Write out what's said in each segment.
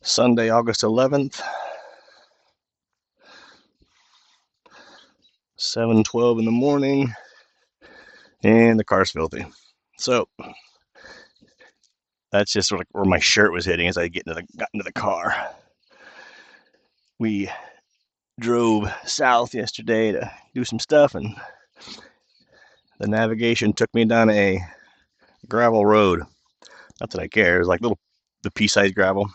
Sunday, August 11th, 7:12 in the morning, and the car's filthy. So that's just where my shirt was hitting as I got into the car. We drove south yesterday to do some stuff, and the navigation took me down a gravel road. Not that I care. It was like the pea-sized gravel,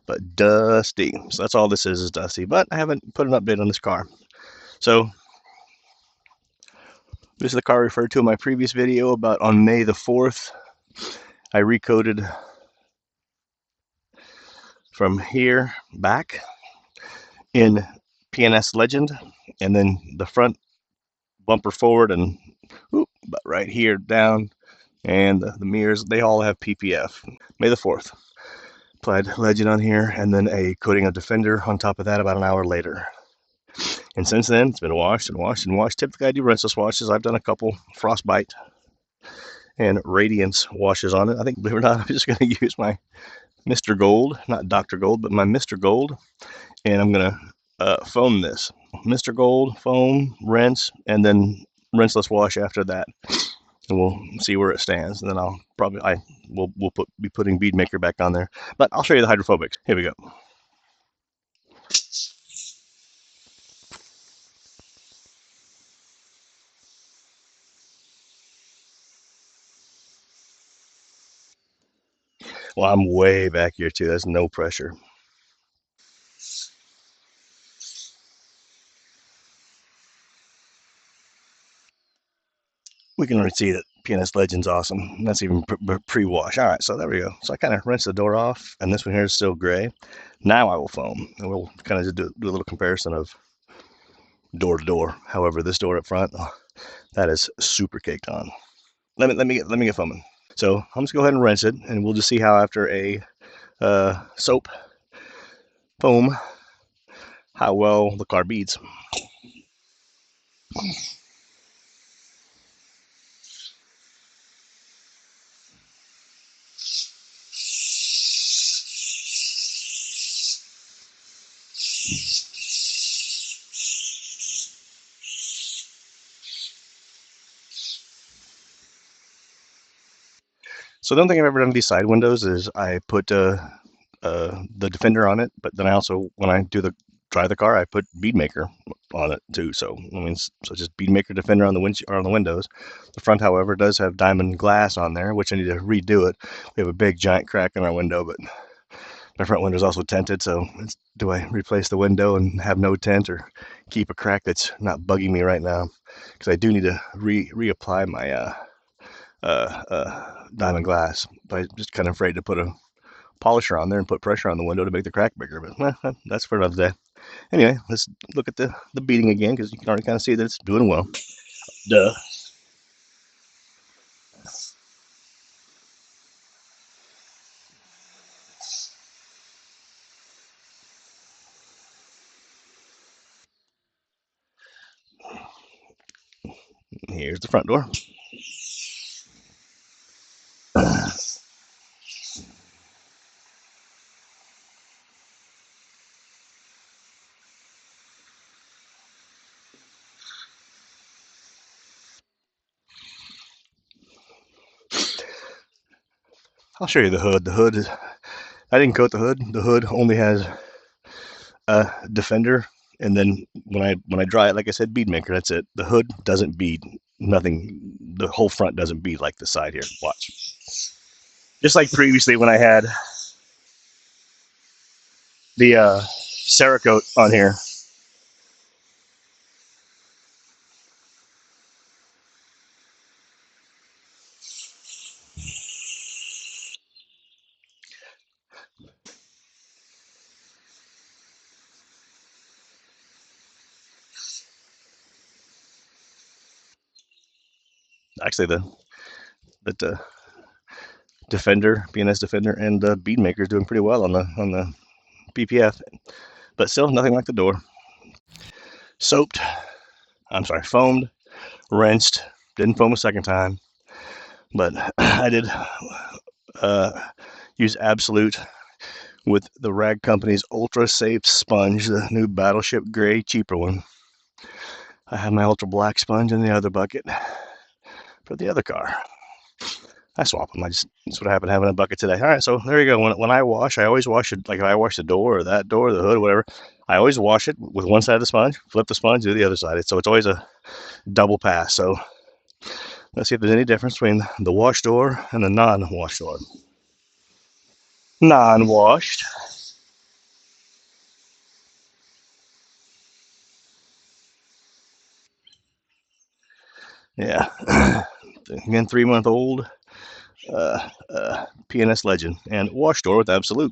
but dusty. So that's all this is dusty. But I haven't put an update on this car. So this is the car referred to in my previous video about on May the 4th. I recoated from here back in PNS Legend, and then the front bumper forward and about right here down, and the mirrors, they all have PPF. May the 4th. Applied Legend on here, and then a coating of Defender on top of that about an hour later. And since then, it's been washed and washed and washed. Typically, I do rinseless washes. I've done a couple Frostbite and Radiance washes on it. I think, believe it or not, I'm just going to use my Mr. Gold, not Dr. Gold, but my Mr. Gold, and I'm going to foam this. Mr. Gold, foam, rinse, and then rinseless wash after that. And we'll see where it stands. And then we'll be putting Beadmaker back on there. But I'll show you the hydrophobics. Here we go. Well, I'm way back here too. There's no pressure. We can already see that PNS Legend's awesome. And that's even pre-wash. All right, so there we go. So I kind of rinsed the door off, and this one here is still gray. Now I will foam, and we'll kind of just do a little comparison of door to door. However, this door up front, that is super caked on. Let me get foaming. So I'm just go ahead and rinse it, and we'll just see how after a soap foam, how well the car beads. So the only thing I've ever done to these side windows is I put the Defender on it, but then I also, when I drive the car, I put Beadmaker on it too. So I mean, so just Beadmaker Defender on the windows. The front, however, does have diamond glass on there, which I need to redo it. We have a big giant crack in our window, but my front window is also tinted. So do I replace the window and have no tint, or keep a crack that's not bugging me right now? Because I do need to reapply my diamond glass, but I'm just kind of afraid to put a polisher on there and put pressure on the window to make the crack bigger. But that's for another day. Anyway, let's look at the beading again, because you can already kind of see that it's doing well. Duh. Here's the front door. I'll show you the hood. The hood is, I didn't coat the hood. The hood only has a Defender, and then when I dry it, like I said, Beadmaker, that's it. The hood doesn't bead. Nothing. The whole front doesn't bead like the side here. Watch. Just like previously when I had the Cerakote on here. Actually, the Defender, PNS Defender, and the Beadmaker is doing pretty well on the PPF, but still nothing like the door. Foamed, rinsed, didn't foam a second time, but I did use Absolute with the Rag Company's Ultra Safe Sponge, the new Battleship Gray, cheaper one. I have my Ultra Black sponge in the other bucket for the other car. I swap them. That's what happened having a bucket today. All right, so there you go. When I wash, I always wash it. Like if I wash the door or that door, the hood, whatever, I always wash it with one side of the sponge, flip the sponge, do the other side. So it's always a double pass. So let's see if there's any difference between the wash door and the non-wash door. Non-washed. Yeah. Again, 3-month-old PNS Legend and wash door with Absolute.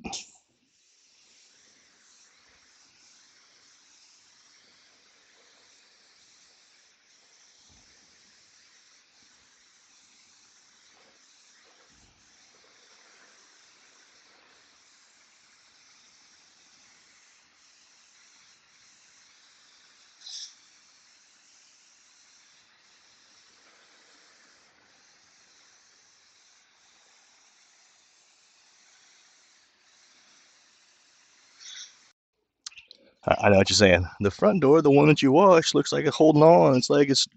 I know what you're saying. The front door, the one that you wash, looks like it's holding on. It's like it's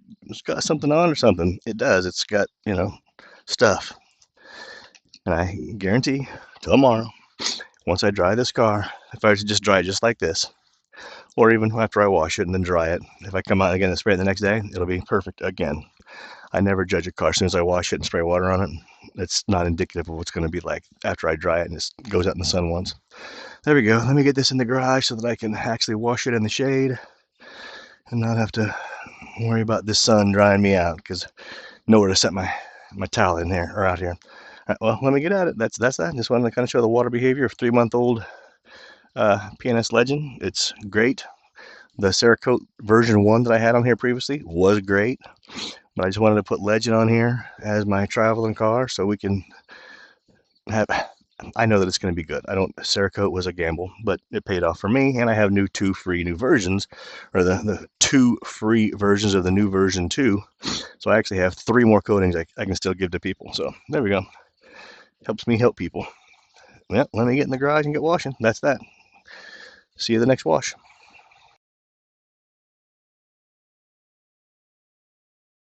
got something on or something. It does. It's got, stuff. And I guarantee tomorrow, once I dry this car, if I were to just dry it just like this, or even after I wash it and then dry it, if I come out again and spray it the next day, it'll be perfect again. I never judge a car as soon as I wash it and spray water on it. It's not indicative of what's going to be like after I dry it and it goes out in the sun once. There we go. Let me get this in the garage so that I can actually wash it in the shade and not have to worry about this sun drying me out because nowhere to set my towel in here or out here. All right, well, let me get at it. That's that. Just wanted to kind of show the water behavior of 3-month-old PNS Legend. It's great. The Cerakote version 1 that I had on here previously was great, but I just wanted to put Legend on here as my traveling car so we can have. I know that it's going to be good. Cerakote was a gamble, but it paid off for me, and I have two free new versions, or the 2 free versions of the new version 2. So I actually have 3 more coatings I can still give to people. So there we go. Helps me help people. Well, let me get in the garage and get washing. That's that. See you the next wash.